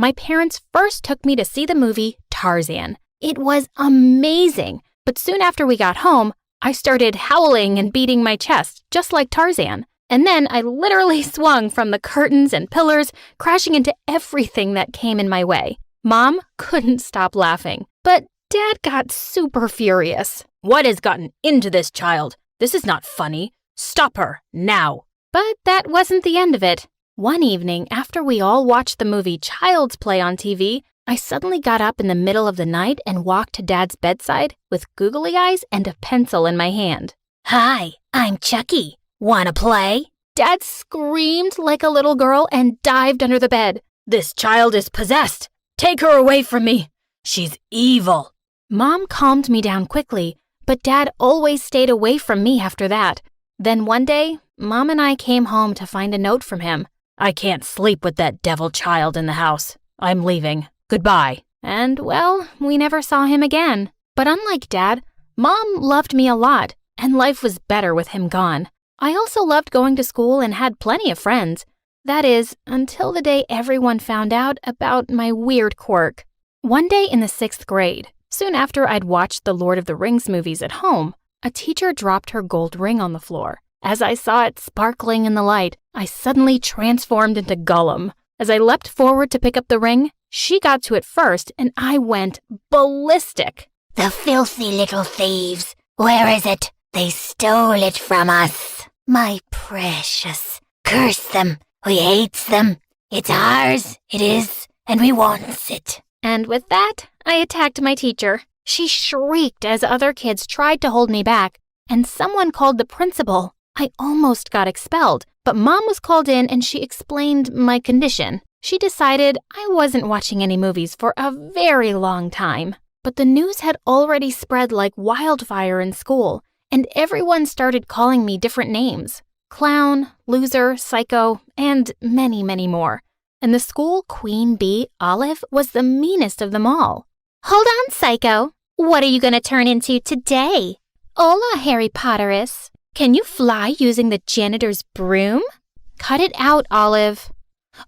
my parents first took me to see the movie Tarzan. It was amazing, but soon after we got home, I started howling and beating my chest, just like Tarzan. And then I literally swung from the curtains and pillars, crashing into everything that came in my way. Mom couldn't stop laughing, but Dad got super furious. "What has gotten into this child? This is not funny. Stop her, now." But that wasn't the end of it. One evening, after we all watched the movie Child's Play on TV, I suddenly got up in the middle of the night and walked to Dad's bedside with googly eyes and a pencil in my hand. "Hi, I'm Chucky. Wanna play?" Dad screamed like a little girl and dived under the bed. "This child is possessed. Take her away from me. She's evil." Mom calmed me down quickly, but Dad always stayed away from me after that. Then one day, Mom and I came home to find a note from him. "I can't sleep with that devil child in the house. I'm leaving. Goodbye." And, well, we never saw him again. But unlike Dad, Mom loved me a lot, and life was better with him gone. I also loved going to school and had plenty of friends. That is, until the day everyone found out about my weird quirk. One day in the 6th grade, soon after I'd watched the Lord of the Rings movies at home, a teacher dropped her gold ring on the floor. As I saw it sparkling in the light, I suddenly transformed into Gollum. As I leapt forward to pick up the ring, she got to it first, and I went ballistic. "The filthy little thieves. Where is it? They stole it from us. My precious. Curse them. We hates them. It's ours, it is, and we wants it." And with that, I attacked my teacher. She shrieked as other kids tried to hold me back, and someone called the principal. I almost got expelled, but Mom was called in and she explained my condition. She decided I wasn't watching any movies for a very long time. But the news had already spread like wildfire in school, and everyone started calling me different names. Clown, loser, psycho, and many, many more. And the school queen bee, Olive, was the meanest of them all. "Hold on, Psycho. What are you going to turn into today?" "Hola, Harry Potteris. Can you fly using the janitor's broom?" "Cut it out, Olive."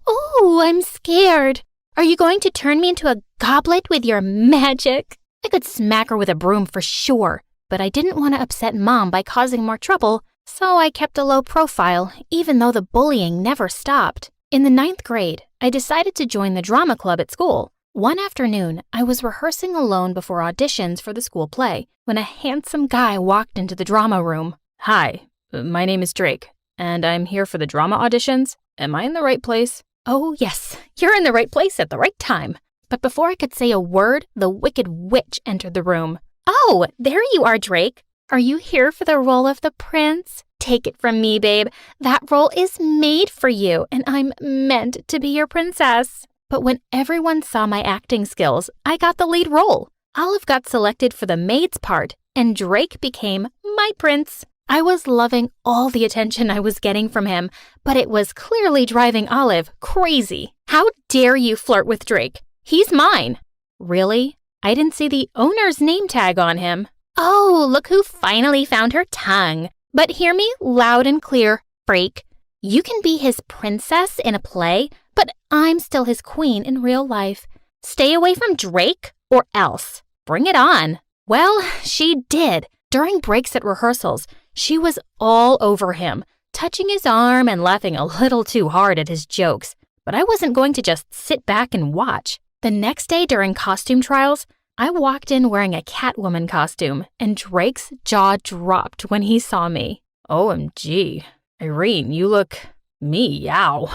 "Oh, I'm scared. Are you going to turn me into a goblet with your magic?" I could smack her with a broom for sure, but I didn't want to upset Mom by causing more trouble, so I kept a low profile, even though the bullying never stopped. In the 9th grade, I decided to join the drama club at school. One afternoon, I was rehearsing alone before auditions for the school play when a handsome guy walked into the drama room. "Hi, my name is Drake, and I'm here for the drama auditions. Am I in the right place?" "Oh, yes, you're in the right place at the right time." But before I could say a word, the Wicked Witch entered the room. "Oh, there you are, Drake. Are you here for the role of the prince? Take it from me, babe. That role is made for you, and I'm meant to be your princess." But when everyone saw my acting skills, I got the lead role. Olive got selected for the maid's part, and Drake became my prince. I was loving all the attention I was getting from him, but it was clearly driving Olive crazy. "How dare you flirt with Drake? He's mine." "Really? I didn't see the owner's name tag on him." "Oh, look who finally found her tongue. But hear me loud and clear, freak. You can be his princess in a play, but I'm still his queen in real life. Stay away from Drake or else. Bring it on." Well, she did. During breaks at rehearsals, she was all over him, touching his arm and laughing a little too hard at his jokes. But I wasn't going to just sit back and watch. The next day during costume trials, I walked in wearing a Catwoman costume, and Drake's jaw dropped when he saw me. "OMG. Irene, you look meow.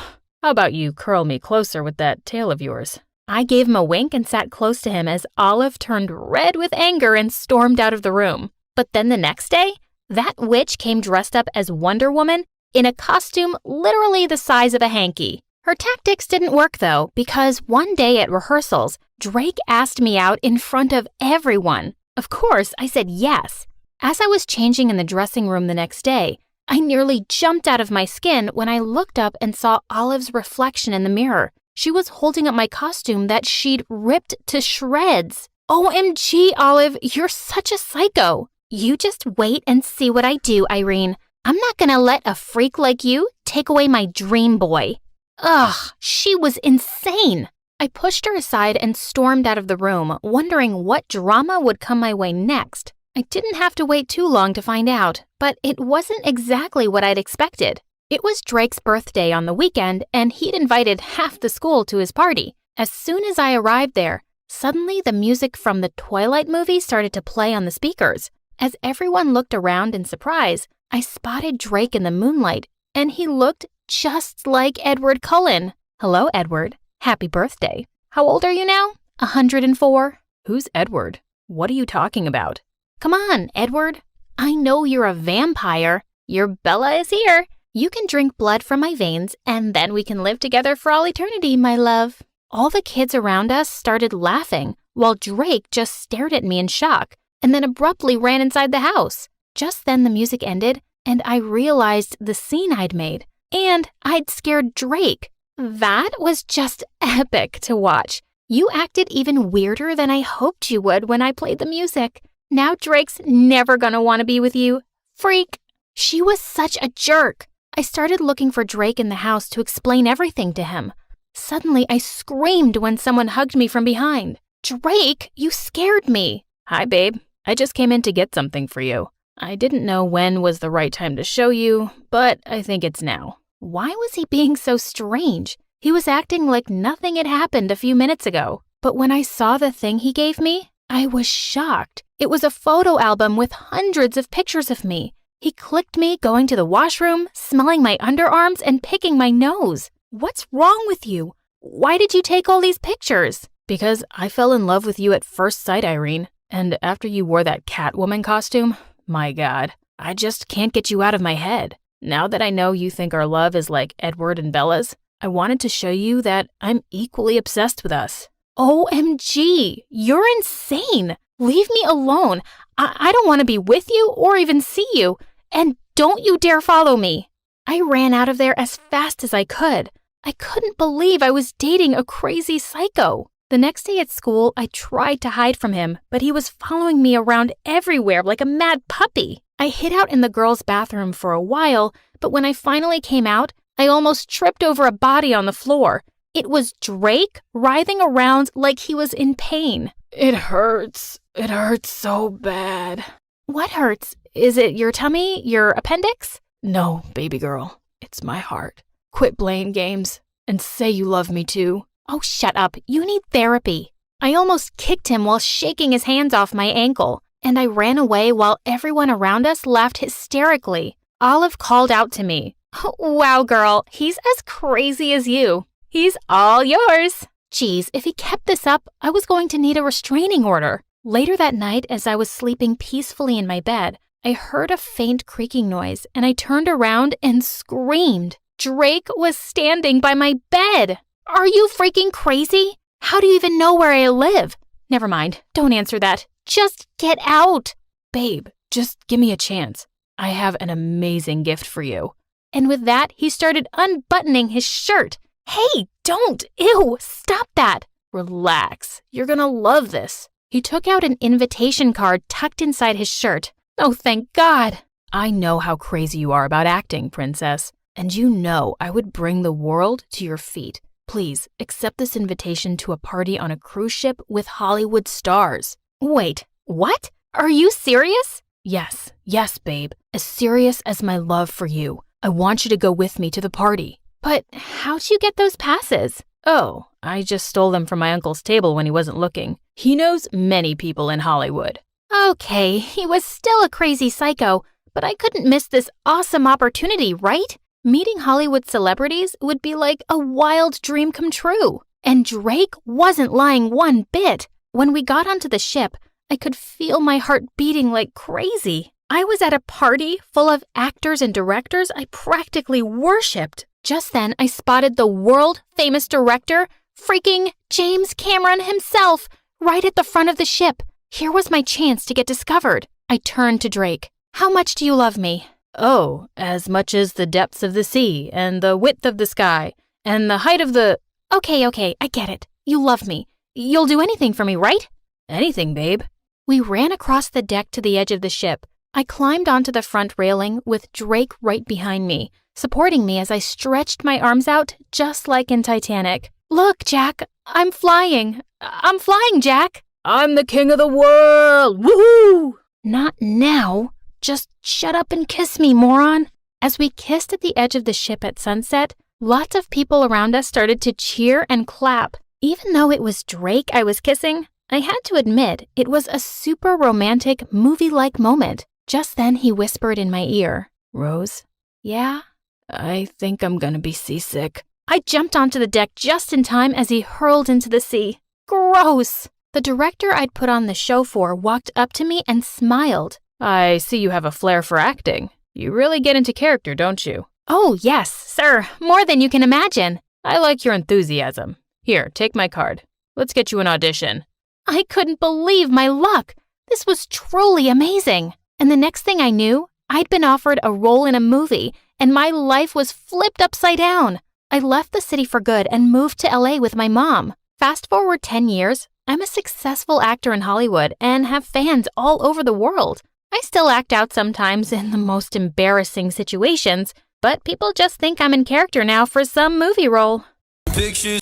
How about you curl me closer with that tail of yours?" I gave him a wink and sat close to him as Olive turned red with anger and stormed out of the room. But then the next day, that witch came dressed up as Wonder Woman in a costume literally the size of a hanky. Her tactics didn't work though, because one day at rehearsals, Drake asked me out in front of everyone. Of course, I said yes. As I was changing in the dressing room the next day, I nearly jumped out of my skin when I looked up and saw Olive's reflection in the mirror. She was holding up my costume that she'd ripped to shreds. OMG, Olive, you're such a psycho. You just wait and see what I do, Irene. I'm not gonna let a freak like you take away my dream boy. Ugh, she was insane. I pushed her aside and stormed out of the room, wondering what drama would come my way next. I didn't have to wait too long to find out, but it wasn't exactly what I'd expected. It was Drake's birthday on the weekend, and he'd invited half the school to his party. As soon as I arrived there, suddenly the music from the Twilight movie started to play on the speakers. As everyone looked around in surprise, I spotted Drake in the moonlight, and he looked just like Edward Cullen. Hello, Edward. Happy birthday. How old are you now? 104? Who's Edward? What are you talking about? Come on, Edward. I know you're a vampire. Your Bella is here. You can drink blood from my veins, and then we can live together for all eternity, my love. All the kids around us started laughing, while Drake just stared at me in shock, and then abruptly ran inside the house. Just then the music ended, and I realized the scene I'd made, and I'd scared Drake. That was just epic to watch. You acted even weirder than I hoped you would when I played the music. Now Drake's never gonna want to be with you. Freak. She was such a jerk. I started looking for Drake in the house to explain everything to him. Suddenly, I screamed when someone hugged me from behind. Drake, you scared me. Hi, babe. I just came in to get something for you. I didn't know when was the right time to show you, but I think it's now. Why was he being so strange? He was acting like nothing had happened a few minutes ago. But when I saw the thing he gave me, I was shocked. It was a photo album with hundreds of pictures of me. He clicked me going to the washroom, smelling my underarms, and picking my nose. What's wrong with you? Why did you take all these pictures? Because I fell in love with you at first sight, Irene. And after you wore that Catwoman costume, my God, I just can't get you out of my head. Now that I know you think our love is like Edward and Bella's, I wanted to show you that I'm equally obsessed with us. OMG, you're insane. Leave me alone. I don't want to be with you or even see you. And don't you dare follow me. I ran out of there as fast as I could. I couldn't believe I was dating a crazy psycho. The next day at school, I tried to hide from him, but he was following me around everywhere like a mad puppy. I hid out in the girls' bathroom for a while, but when I finally came out, I almost tripped over a body on the floor. It was Drake writhing around like he was in pain. It hurts. It hurts so bad. What hurts? Is it your tummy? Your appendix? No, baby girl. It's my heart. Quit playing games and say you love me too. Oh, shut up. You need therapy. I almost kicked him while shaking his hands off my ankle, and I ran away while everyone around us laughed hysterically. Olive called out to me. Wow, girl, he's as crazy as you. He's all yours. Geez, if he kept this up, I was going to need a restraining order. Later that night, as I was sleeping peacefully in my bed, I heard a faint creaking noise, and I turned around and screamed. Drake was standing by my bed. Are you freaking crazy? How do you even know where I live? Never mind, don't answer that. Just get out. Babe, just give me a chance. I have an amazing gift for you. And with that, he started unbuttoning his shirt. Hey, don't! Ew, stop that! Relax, you're gonna love this. He took out an invitation card tucked inside his shirt. Oh, thank God. I know how crazy you are about acting, princess. And you know I would bring the world to your feet. Please, accept this invitation to a party on a cruise ship with Hollywood stars. Wait, what? Are you serious? Yes, babe. As serious as my love for you. I want you to go with me to the party. But how'd you get those passes? Oh, I just stole them from my uncle's table when he wasn't looking. He knows many people in Hollywood. Okay, he was still a crazy psycho, but I couldn't miss this awesome opportunity, right? Meeting Hollywood celebrities would be like a wild dream come true. And Drake wasn't lying one bit. When we got onto the ship, I could feel my heart beating like crazy. I was at a party full of actors and directors I practically worshipped. Just then, I spotted the world-famous director, freaking James Cameron himself, right at the front of the ship. Here was my chance to get discovered. I turned to Drake. How much do you love me? Oh, as much as the depths of the sea, and the width of the sky, and the height of the... Okay, I get it. You love me. You'll do anything for me, right? Anything, babe. We ran across the deck to the edge of the ship. I climbed onto the front railing with Drake right behind me, supporting me as I stretched my arms out just like in Titanic. Look, Jack, I'm flying. I'm flying, Jack. I'm the king of the world! Woohoo! Not now. Just shut up and kiss me, moron. As we kissed at the edge of the ship at sunset, lots of people around us started to cheer and clap. Even though it was Drake I was kissing, I had to admit it was a super romantic, movie-like moment. Just then he whispered in my ear, Rose, "Yeah?" I think I'm gonna be seasick. I jumped onto the deck just in time as he hurled into the sea. Gross! The director I'd put on the show for walked up to me and smiled. I see you have a flair for acting. You really get into character, don't you? Oh, yes, sir. More than you can imagine. I like your enthusiasm. Here, take my card. Let's get you an audition. I couldn't believe my luck. This was truly amazing. And the next thing I knew, I'd been offered a role in a movie, and my life was flipped upside down. I left the city for good and moved to LA with my mom. Fast forward 10 years, I'm a successful actor in Hollywood and have fans all over the world. I still act out sometimes in the most embarrassing situations, but people just think I'm in character now for some movie role. Pictures